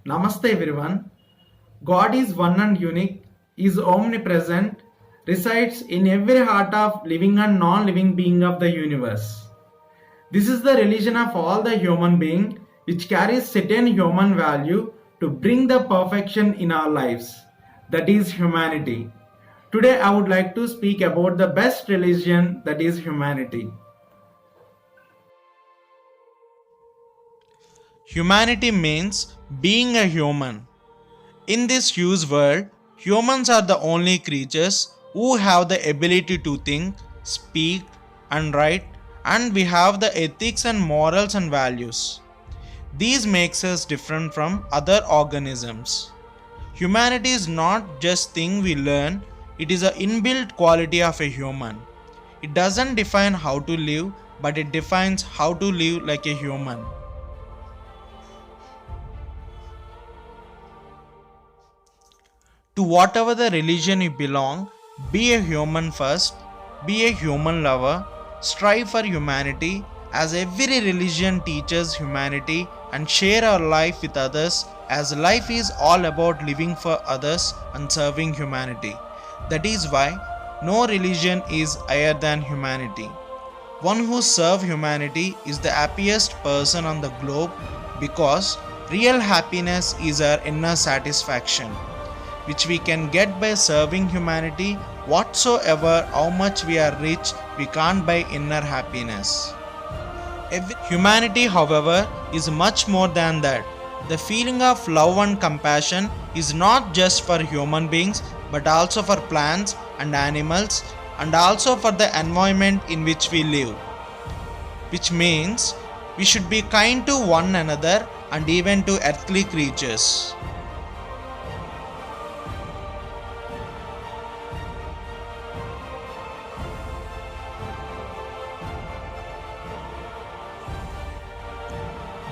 Namaste everyone. God is one and unique, is omnipresent, resides in every heart of living and non-living being of the universe. This is the religion of all the human being which carries certain human value to bring the perfection in our lives. That is humanity. Today I would like to speak about the best religion, that is humanity. Humanity means being a human. In this huge world, humans are the only creatures who have the ability to think, speak, and write, and we have the ethics and morals and values. These makes us different from other organisms. Humanity is not just thing we learn, it is an inbuilt quality of a human. It doesn't define how to live, but it defines how to live like a human. To whatever the religion you belong, be a human first, be a human lover, strive for humanity as every religion teaches humanity and share our life with others as life is all about living for others and serving humanity. That is why no religion is higher than humanity. One who serves humanity is the happiest person on the globe because real happiness is our inner satisfaction which we can get by serving humanity whatsoever how much we are rich we can't buy inner happiness. Humanity however is much more than that. The feeling of love and compassion is not just for human beings but also for plants and animals and also for the environment in which we live, which means we should be kind to one another and even to earthly creatures.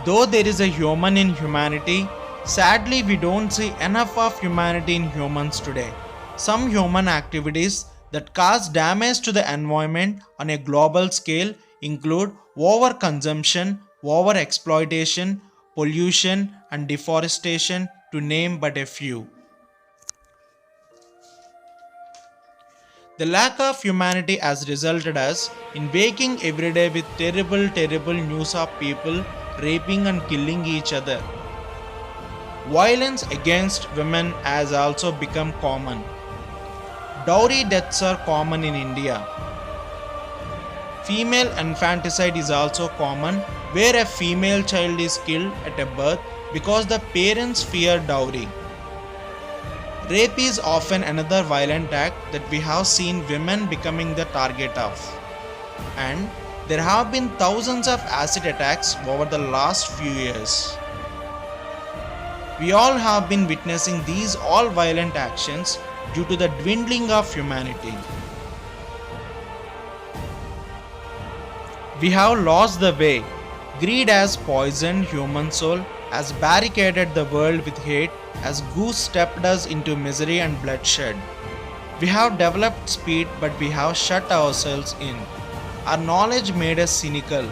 Though there is a human in humanity, sadly we don't see enough of humanity in humans today. Some human activities that cause damage to the environment on a global scale include overconsumption, overexploitation, pollution, and deforestation, to name but a few. The lack of humanity has resulted us in waking every day with terrible news of people raping and killing each other. Violence against women has also become common. Dowry deaths are common in India. Female infanticide is also common, where a female child is killed at a birth because the parents fear dowry. Rape is often another violent act that we have seen women becoming the target of. And there have been thousands of acid attacks over the last few years. We all have been witnessing these all violent actions due to the dwindling of humanity. We have lost the way. Greed has poisoned human soul, has barricaded the world with hate, has goose stepped us into misery and bloodshed. We have developed speed, but we have shut ourselves in. Our knowledge made us cynical.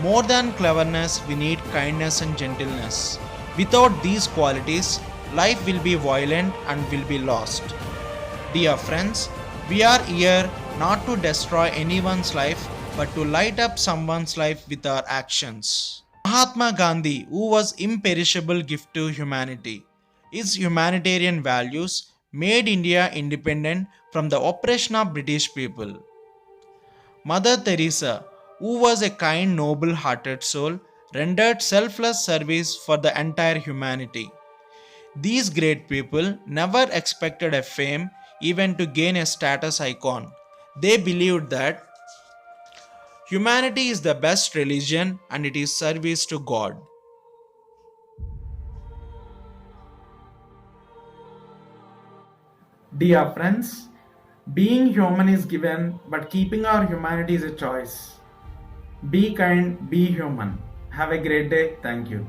More than cleverness, we need kindness and gentleness. Without these qualities, life will be violent and will be lost. Dear friends, we are here not to destroy anyone's life but to light up someone's life with our actions. Mahatma Gandhi, who was imperishable gift to humanity, his humanitarian values made India independent from the oppression of British people. Mother Teresa, who was a kind, noble hearted soul, rendered selfless service for the entire humanity. These great people never expected a fame even to gain a status icon. They believed that humanity is the best religion and it is service to God. Dear friends, being human is given, but keeping our humanity is a choice. Be kind, be human. Have a great day. Thank you.